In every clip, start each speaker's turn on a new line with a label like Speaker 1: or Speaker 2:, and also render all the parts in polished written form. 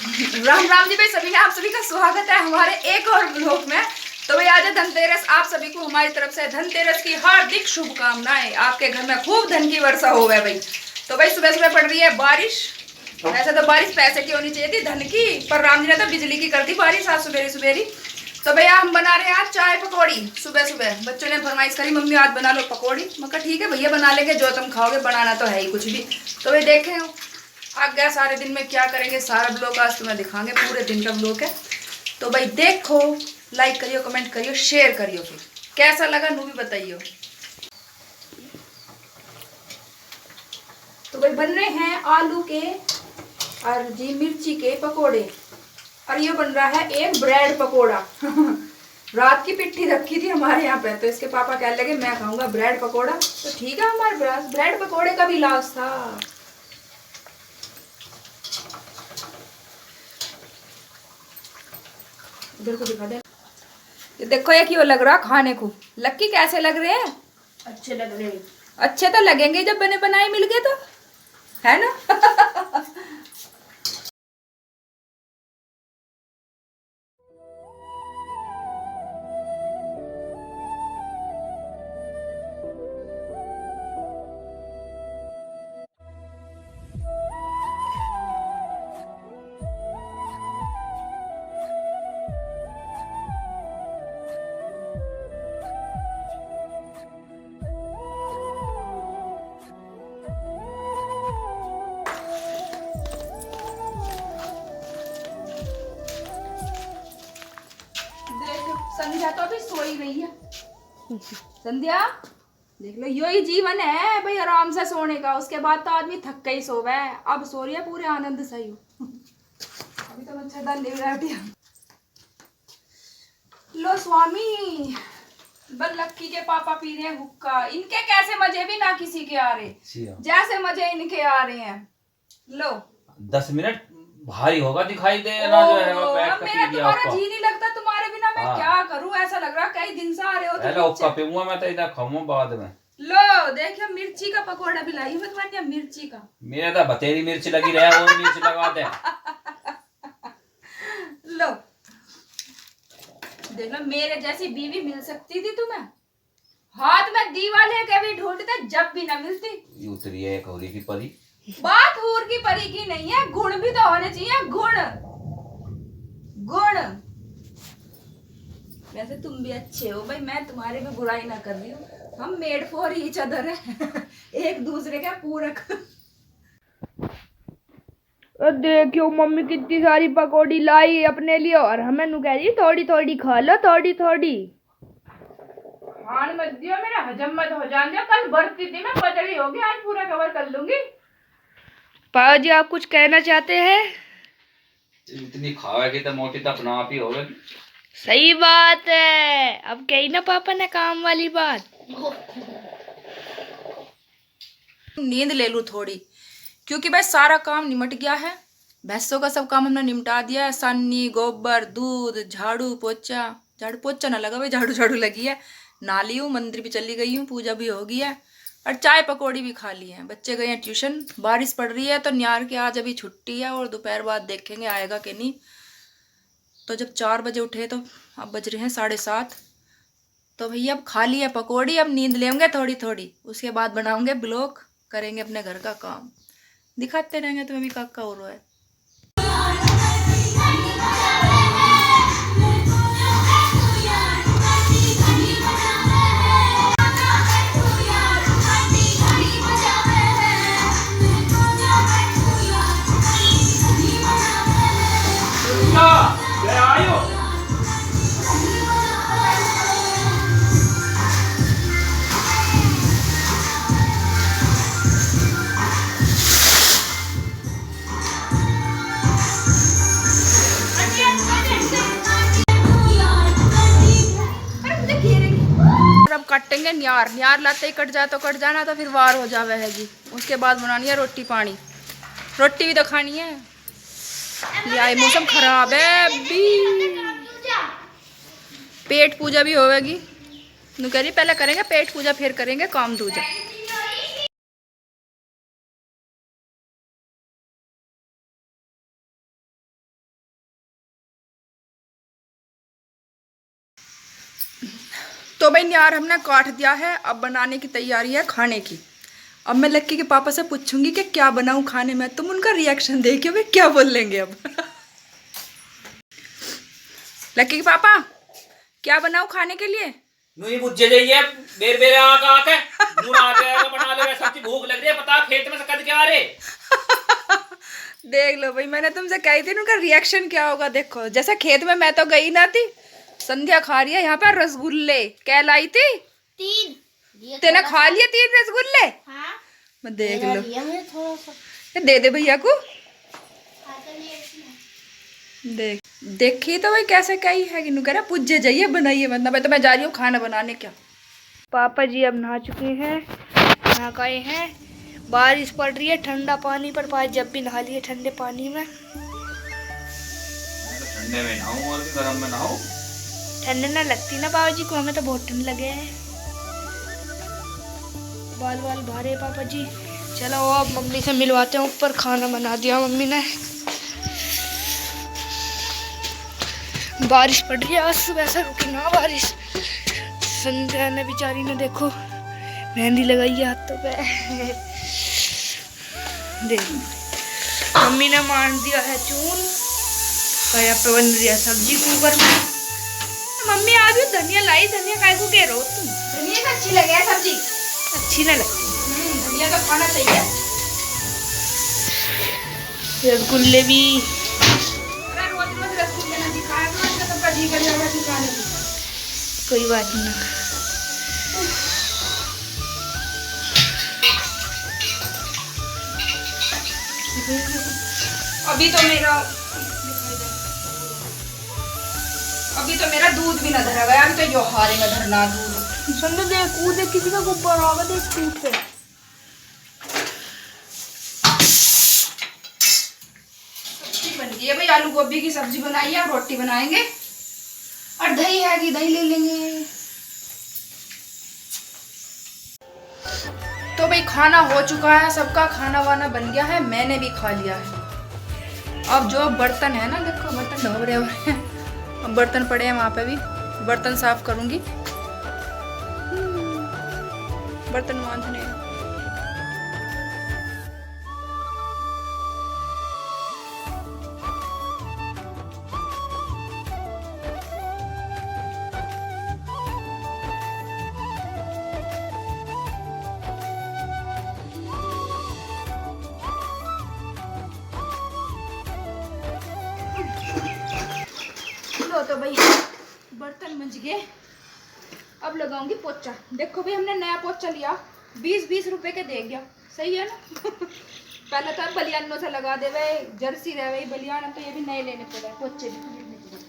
Speaker 1: राम राम जी भाई, सभी का आप सभी का स्वागत है हमारे एक और ब्लॉग में। तो भाई आज है धनतेरस, आप सभी को हमारी तरफ से धनतेरस की हार्दिक शुभकामनाएं। आपके घर में खूब धन की वर्षा हो गए भाई। तो भाई सुबह सुबह पड़ रही है बारिश। वैसे तो बारिश पैसे की होनी चाहिए थी, धन की, पर राम जी ने तो बिजली की कर दी बारिश आज सुबेरी सुबेरी। तो भैया हम बना रहे हैं आज चाय पकौड़ी। सुबह सुबह बच्चों ने फरमाइश करी, मम्मी आज बना लो पकौड़ी। मैं कहा ठीक है भैया बना लेंगे, जो तुम खाओगे, बनाना तो है ही कुछ भी। तो भाई देखें आगे सारे दिन में क्या करेंगे, सारा ब्लॉग आज तुम्हें दिखाएंगे, पूरे दिन का ब्लॉग है। तो भाई देखो, लाइक करियो, कमेंट करियो, शेयर करियो, फिर कैसा लगा नू भी बताइयो। तो भाई बन रहे हैं आलू के और जी मिर्ची के पकोड़े, और ये बन रहा है एक ब्रेड पकोड़ा। रात की पिट्ठी रखी थी हमारे यहाँ पे, तो इसके पापा कहने लगे मैं खाऊंगा ब्रेड पकोड़ा। तो ठीक है, हमारे पास ब्रेड पकोड़े का भी इलाज था। इधर को दिखा दे। ये देखो ये क्यों लग रहा खाने को। लक्की कैसे लग रहे हैं?
Speaker 2: अच्छे लग रहे हैं।
Speaker 1: अच्छे तो लगेंगे जब बने बनाए मिल गए तो, है ना? संध्या तो अभी सोई रही है। संध्या देख लो, यही जीवन है भाई, आराम से सोने का। उसके बाद तो आदमी थक के ही सोवे है। अब सो रही है पूरे आनंद से ही। अभी तो मच्छरदानी ले बैठी। लो स्वामी, बल लक्की के पापा पी रहे हैं हुक्का। इनके कैसे मजे भी ना किसी के आ रहे, जैसे मजे इनके आ रहे हैं। लो
Speaker 3: 10 मिनट भारी होगा दिखाई दे ना, जो है वो बैठ के
Speaker 1: मेरा
Speaker 3: पी दिया
Speaker 1: तुम्हारा
Speaker 3: उसको।
Speaker 1: जी नहीं लगता तुम्हारे बिना, मैं
Speaker 3: हाँ।
Speaker 1: क्या करूं? ऐसा लग रहा कई दिन से आ रहे हो तुम।
Speaker 3: हेलो उसका पीऊंगा मैं, तो इधर खाऊंगा बाद में।
Speaker 1: लो देखियो, मिर्ची का पकोड़ा भी लाई मैं तुम्हारे यहाँ, मिर्ची का।
Speaker 3: मेरे तो बतेरी मिर्च लगी रहे, वो मिर्च लगा दे।
Speaker 1: लो देख लो, मेरे जैसी बीवी मिल सकती थी तुम्हें? हाथ में दीवा लेके भी ढूंढते जब भी ना मिलती।
Speaker 3: उतरी है एक होली की परी।
Speaker 1: बात हूर की परी की नहीं है, गुण भी तो होने चाहिए। गुण गुण। वैसे तुम भी अच्छे हो भाई, मैं तुम्हारे भी बुराई ना कर रही हूँ। हम मेड फॉर ईच अदर है। एक दूसरे के पूरक।
Speaker 2: देखियो मम्मी कितनी सारी पकौड़ी लाई अपने लिए, और हमें नु कह रही थोड़ी थोड़ी खा लो, थोड़ी थोड़ी।
Speaker 1: खान मत दियो, मेरा हजम मत हो जान दियो। कल बढ़ती थी मैं, पतली होगी, आज पूरा कवर कर लूंगी।
Speaker 2: पापा जी आप कुछ कहना चाहते हैं?
Speaker 3: इतनी खावेगी तो मोटी तो अपना आप ही होगी।
Speaker 2: सही बात है, अब कही ना पापा ने काम वाली बात।
Speaker 1: नींद ले लूं थोड़ी, क्योंकि भाई सारा काम निमट गया है। भैंसों का सब काम हमने निपटा दिया है। सानी, गोबर, दूध, झाड़ू पोछा। झाड़ू पोछा ना लगा भाई, झाड़ू झाड़ू लगी है। नाली हूँ, मंदिर भी चली गई हूँ, पूजा भी हो गई है, और चाय पकौड़ी भी खा ली है। बच्चे गए हैं ट्यूशन। बारिश पड़ रही है तो न्यार की आज अभी छुट्टी है, और दोपहर बाद देखेंगे आएगा कि नहीं। तो जब 4 बजे उठे तो अब बज रहे हैं 7:30। तो भैया अब खा ली है पकौड़ी, अब नींद लेंगे थोड़ी थोड़ी। उसके बाद बनाऊंगे ब्लॉग, करेंगे अपने घर का काम, दिखाते रहेंगे तुम्हें भी काका हो रहा है। अब काटेंगे न्यार। न्यार लाते ही कट जाए तो कट जाना, तो फिर वार हो जावे है जी। उसके बाद बनानी है रोटी पानी। रोटी भी तो खानी है। ये मौसम खराब है अभी। पेट पूजा भी होगी। नु कह रही पहले करेंगे पेट पूजा, फिर करेंगे काम दूजा। तो भाई यार हमने काट दिया है, अब बनाने की तैयारी है खाने की। अब मैं लक्की के पापा से पूछूंगी कि क्या बनाऊं खाने में, तुम उनका रिएक्शन देखिए वे क्या बोल लेंगे अब। लक्की के पापा क्या बनाऊं खाने के लिए?
Speaker 3: नहीं बुझे जाइए बेर बेर आके नून आ जाएगा बना ले, सब्जी भूख लग रही है, पता खेत में से कद क्या आ रे।
Speaker 1: देख लो भाई, मैंने तुमसे कही थी उनका रिएक्शन क्या होगा। देखो जैसे खेत में मैं तो गई ना थी, संध्या खा रही है यहाँ पर रसगुल्ले। क्या लाई थी?
Speaker 2: 3
Speaker 1: तेने खा लिए 3 रसगुल्ले?
Speaker 2: हाँ
Speaker 1: मैं देख लो,
Speaker 2: थोड़ा सा
Speaker 1: ये दे दे भैया को। देख देखी तो भाई कैसे कही है कि कह रहा पूछे जाइए बनाइए, वरना मैं तो मैं जा रही हूँ खाना बनाने। क्या
Speaker 2: पापा जी अब नहा चुके हैं, नहा गए हैं। बारिश पड़ रही है, ठंडा पानी पर पाए जब भी नहा लिए ठंडे पानी में।
Speaker 3: ठंडे में नहाऊं और भी गर्म में नहाऊं?
Speaker 2: ठंड ना लगती ना बाबा जी को, हमें तो बहुत ठंड लगे है। बाल बाल भारे पापा जी। चलो अब मम्मी से मिलवाते हैं, ऊपर खाना बना दिया मम्मी ने। बारिश पड़ रही है आज सुबह से, रुकी ना बारिश। संध्या ने बेचारी ने देखो मेहंदी लगाई है हाथों पे। देख मम्मी ने मार दिया है चून, और यहाँ पे बन रही है सब्जी कुकर में। मम्मी आज भी धनिया लाई, धनिया काय को कह रहे हो तुम?
Speaker 1: धनिया तो अच्छी लगे है सब्जी,
Speaker 2: अच्छी ना लगती।
Speaker 1: धनिया तो खाना चाहिए।
Speaker 2: रसगुल्ले भी
Speaker 1: अरे रोज रोज रसगुल्ले ना दिखाया करो, इसका सबका जी कर जाएगा दिखाने की।
Speaker 2: कोई बात नहीं।
Speaker 1: अभी तो मेरा दूध भी ना धरा गया, अभी तो यो हारे में धरना दूध।
Speaker 2: संडे देख कूदे किसी का ऊपर आ गया, देख टूट पे।
Speaker 1: सब्जी बन गई है भाई, आलू गोभी की सब्जी बनाई है, और रोटी बनाएंगे, और दही है कि दही ले लेंगे। तो भाई खाना हो चुका है, सबका खाना वाना बन गया है, मैंने भी खा लिया है। अब जो बर्तन है ना, देखो बर्तन ढोब रहे हैं, अब बर्तन पड़े हैं वहां पे भी, बर्तन साफ करूंगी, बर्तन मांजने हैं। तो भाई बर्तन मंज गए, अब लगाऊंगी पोछा। देखो भाई हमने नया पोछा लिया, 20-20 रुपए के दे गया, सही है ना। पहले तो बलियानों से लगा दे वे, जर्सी रह गई बलियान, तो ये भी नए लेने पड़े पोछे भी खरीदने पड़े।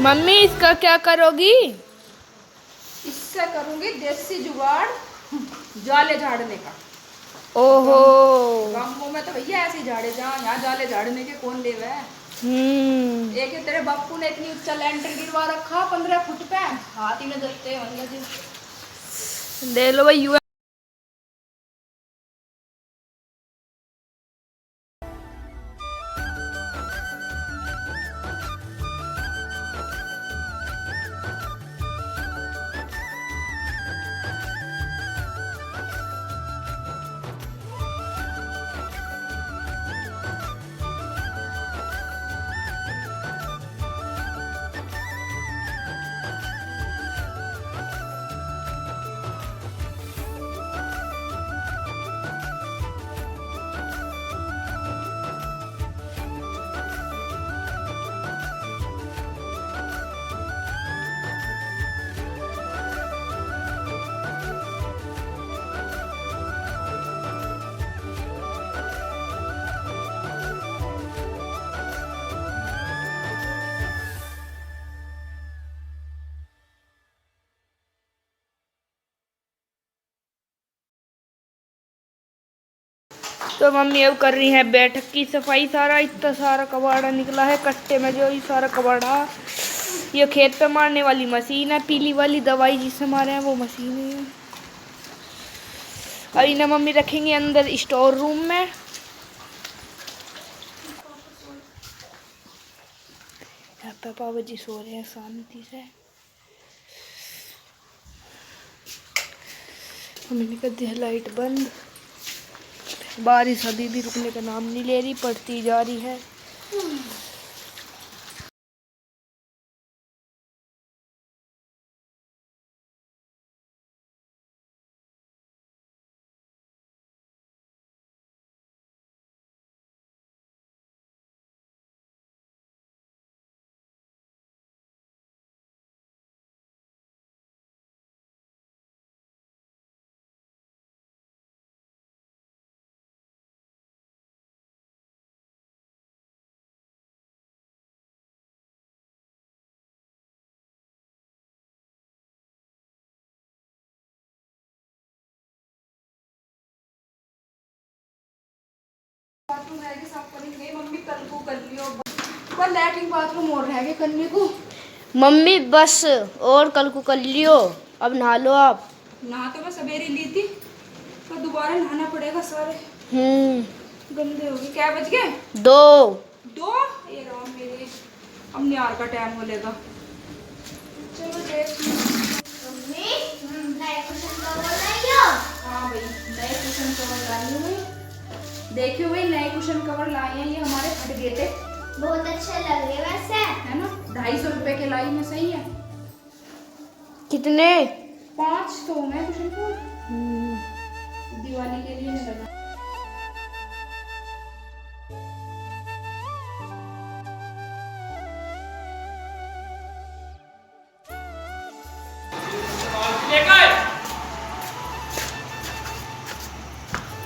Speaker 2: मम्मी इसका क्या करोगी?
Speaker 1: इससे करूंगी देसी जुगाड़, जाले झाड़ने का।
Speaker 2: ओहो
Speaker 1: गांवों में तो भैया ऐसे ही झाड़े जहाँ, यहाँ जाले झाड़ने के कौन ले वह। एक तेरे बापू ने इतनी ऊंचा लैंटर गिरवा रखा 15 फुट पे, हाथ ही में धरते होंगे जी।
Speaker 2: दे लो भाई। तो मम्मी अब कर रही है बैठक की सफाई। सारा इतना सारा कबाड़ा निकला है कट्टे में, जो ये सारा कबाड़ा। ये खेत पे मारने वाली मशीन है, पीली वाली दवाई जिससे मारे हैं वो मशीन है। और इन्हें मम्मी रखेंगे अंदर स्टोर रूम में। यहाँ पे पापा जी सो रहे हैं शांति से। हमने कर दिया लाइट बंद। बारिश अभी भी रुकने का नाम नहीं ले रही, पड़ती जा रही है।
Speaker 1: बाथरूम रह गए साफ करेंगे मम्मी, कल को कर लियो। पर लैट्रिन बाथरूम और रह गए करने को।
Speaker 2: मम्मी बस और कल को कर लियो, अब नहा लो आप।
Speaker 1: नहा तो मैं सवेरे ली थी, तो दोबारा नहाना पड़ेगा। सारे गंदे हो गए। क्या बज गए?
Speaker 2: 2।
Speaker 1: ये राम मेरे, अब निहार का टाइम हो लेगा। चलो देख। हाँ भाई, नए कुशन कवर लाई हुई। देखियो भाई, नए कुशन कवर लाए हैं। ये हमारे फट गए थे।
Speaker 4: बहुत अच्छे लग रहे वैसे,
Speaker 1: है ना? 250 रुपए के लाई में। सही है।
Speaker 2: कितने?
Speaker 1: 5 तो मैं कुशन कवर दिवाली के लिए नहीं लगा।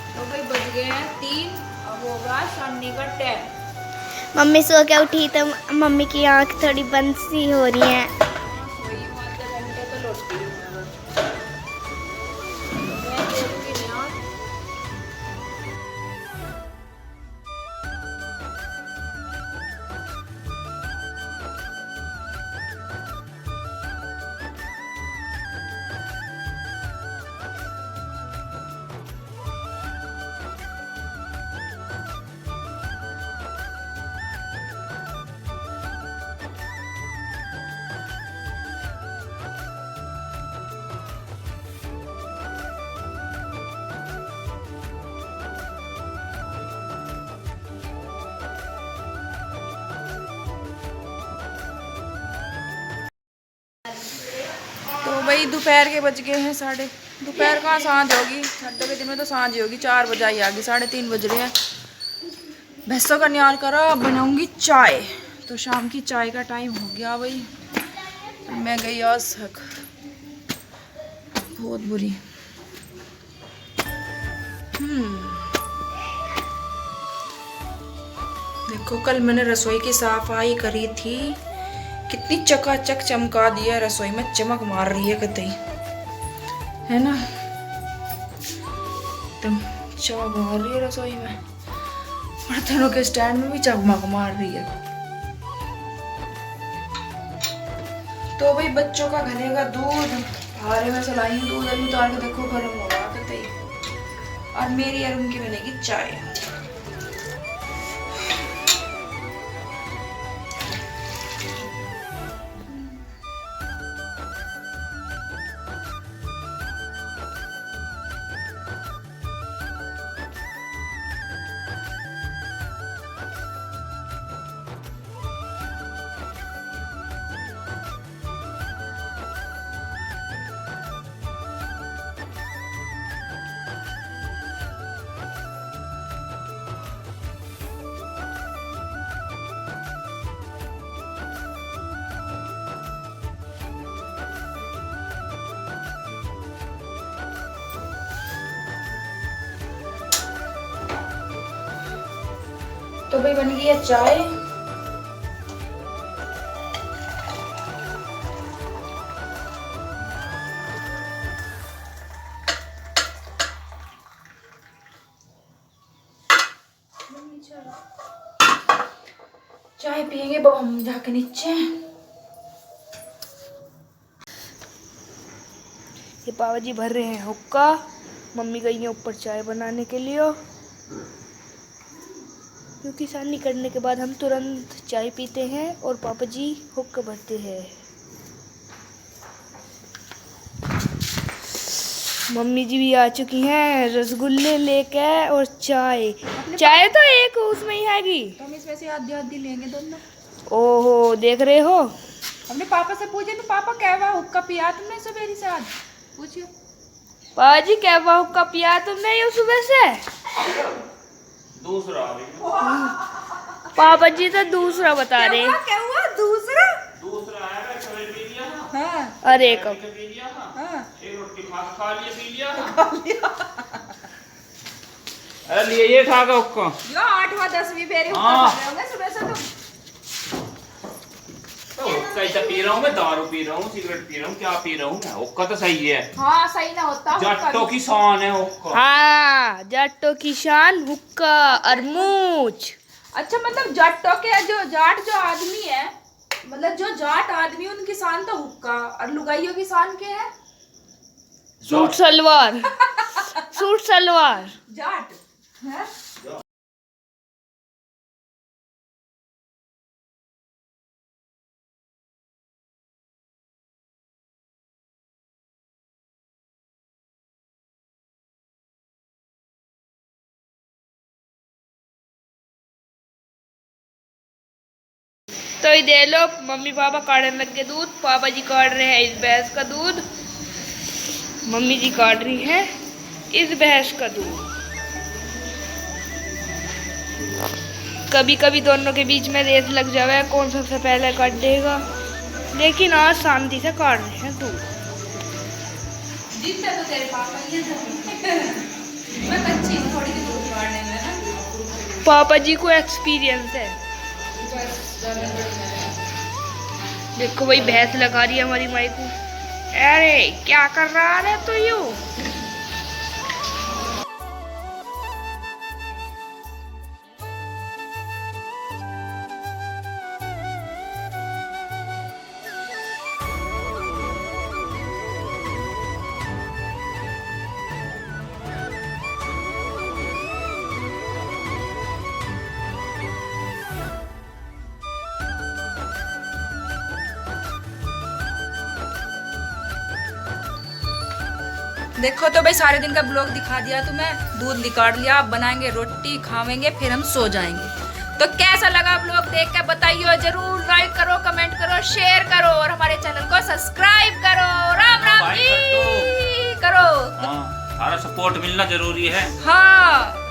Speaker 1: तो भाई बज गए हैं 3, अब होगा शामनी का टाइम।
Speaker 4: मम्मी सो के उठी तो मम्मी की आंख थोड़ी बंद सी हो रही है।
Speaker 1: वही आधे घंटे तो लौटती हूँ मैं देखूंगी ना। तो भाई दोपहर के बज गए हैं 3:30। दोपहर कहाँ सांझ होगी, ठंडे के दिन में तो सांझ ही होगी। 4 बजे आई आगी, 3:30 बज रहे हैं। भैंसों का न्यार करा, अब बनाऊंगी चाय। तो शाम की चाय का टाइम हो गया भाई। मैं गई आज थक, बहुत बुरी। देखो कल मैंने रसोई की सफाई करी थी, कितनी चकाचक चमका दिया। रसोई में चमक मार रही है कतई, है ना? तुम चमक मार रही है रसोई में, बर्तनों के स्टैंड में भी चमक मार रही है। तो भाई बच्चों का घनेगा दूध, हारे में चलाई हूँ दूध। अभी उतार के देखो गर्म हो रहा कतई। और मेरी और उनकी बनेगी चाय। तो भाई बन गई है चाय। चाय पियेंगे बाबा हम जाके नीचे।
Speaker 2: ये पापा जी भर रहे हैं हुक्का, मम्मी गई है ऊपर चाय बनाने के लिए। क्योंकि किसानी करने के बाद हम तुरंत चाय पीते हैं और पापा जी हुक्का भरते हैं। मम्मी जी भी आ चुकी हैं रसगुल्ले लेके और चाय। चाय तो एक उसमें ही हैगी,
Speaker 1: तो हम इसमें से आधी लेंगे दोनों।
Speaker 2: ओहो देख रहे हो।
Speaker 1: हमने पापा से पूछे तो पापा क्या हुआ हुक्का पिया तुमने सवेरे से? आज पूछिए
Speaker 2: पापा जी क्या हुआ हुक्का पिया तुमने ये सुबह से?
Speaker 3: दूसरा
Speaker 2: पापा जी तो दूसरा बता रहे हैं।
Speaker 1: क्या हुआ दूसरा?
Speaker 3: दूसरा है सवेरे पी लिया।
Speaker 1: हाँ
Speaker 2: अरे कब
Speaker 3: पी लिया।
Speaker 1: हाँ
Speaker 3: एक रोटी खा लिया पी लिया। अरे लिए ये खा गया हुक्का।
Speaker 1: जो 8वां 10वीं फेरी हुक्का
Speaker 3: हाँ।
Speaker 1: खा रहे होंगे सुबह से
Speaker 3: तो हुक्का ही तो पी रहा हूँ मैं, दारू पी रहा हूँ, सिगरेट पी रहा हूँ, क्या पी रहा हूँ मैं? हुक्का तो सही है।
Speaker 1: हाँ सही ना होता हुक्का
Speaker 3: जट्टो
Speaker 1: भी।
Speaker 3: की शान है हुक्का।
Speaker 2: हाँ जाटो की शान हुक्का अरमूच।
Speaker 1: अच्छा मतलब जाटों के जो जाट जो आदमी है, मतलब जो जाट आदमी उनकी शान तो हुक्का, और लुगाइयों की शान क्या है?
Speaker 2: Suit salwar suit salwar.
Speaker 1: जाट है?
Speaker 2: तो ये दे लो मम्मी पापा काटने लग गए दूध। पापा जी काट रहे हैं इस भैंस का दूध, मम्मी जी काट रही है इस भैंस का दूध। कभी कभी दोनों के बीच में रेस लग जावे कौन सबसे पहले काट देगा, लेकिन आज शांति से काट रहे हैं दूध।
Speaker 1: जीतते तो तेरे पापा ये मैं कच्ची हूँ थोड़ी सी दूध काटने में ना।
Speaker 2: पापा जी को एक्सपीरियंस है। देखो वही भैंस लगा रही है हमारी माई को। अरे क्या कर रहा है तो यू।
Speaker 1: देखो तो भाई सारे दिन का ब्लॉग दिखा दिया तुम्हें, दूध निकाल लिया, अब बनाएंगे रोटी, खावेंगे, फिर हम सो जाएंगे। तो कैसा लगा ब्लॉग देख के बताइए जरूर, लाइक करो, कमेंट करो, शेयर करो और हमारे चैनल को सब्सक्राइब करो। राम राम जी करो।
Speaker 3: हाँ, सारा सपोर्ट मिलना जरूरी है।
Speaker 1: हाँ